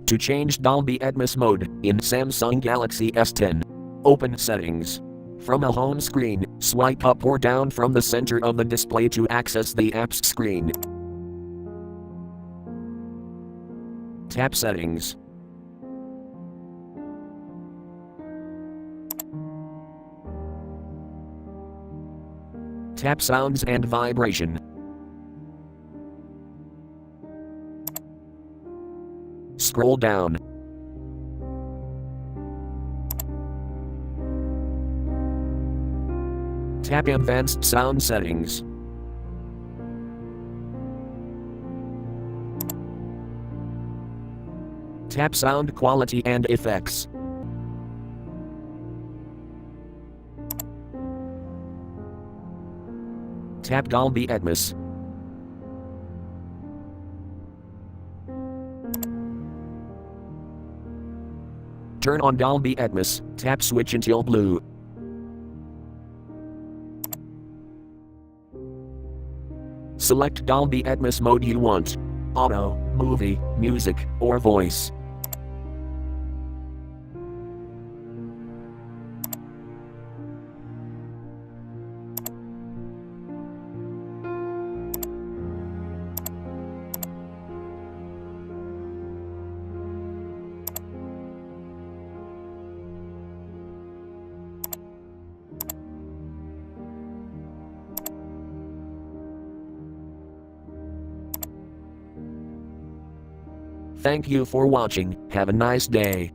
To change Dolby Atmos mode in Samsung Galaxy S10, open Settings. From a home screen, swipe up or down from the center of the display to access the apps screen. Tap Settings. Tap Sounds and Vibration. Scroll down. Tap Advanced Sound Settings. Tap Sound Quality and Effects. Tap Dolby Atmos. Turn on Dolby Atmos, tap switch until blue. Select Dolby Atmos mode you want: auto, movie, music, or voice. Thank you for watching. Have a nice day.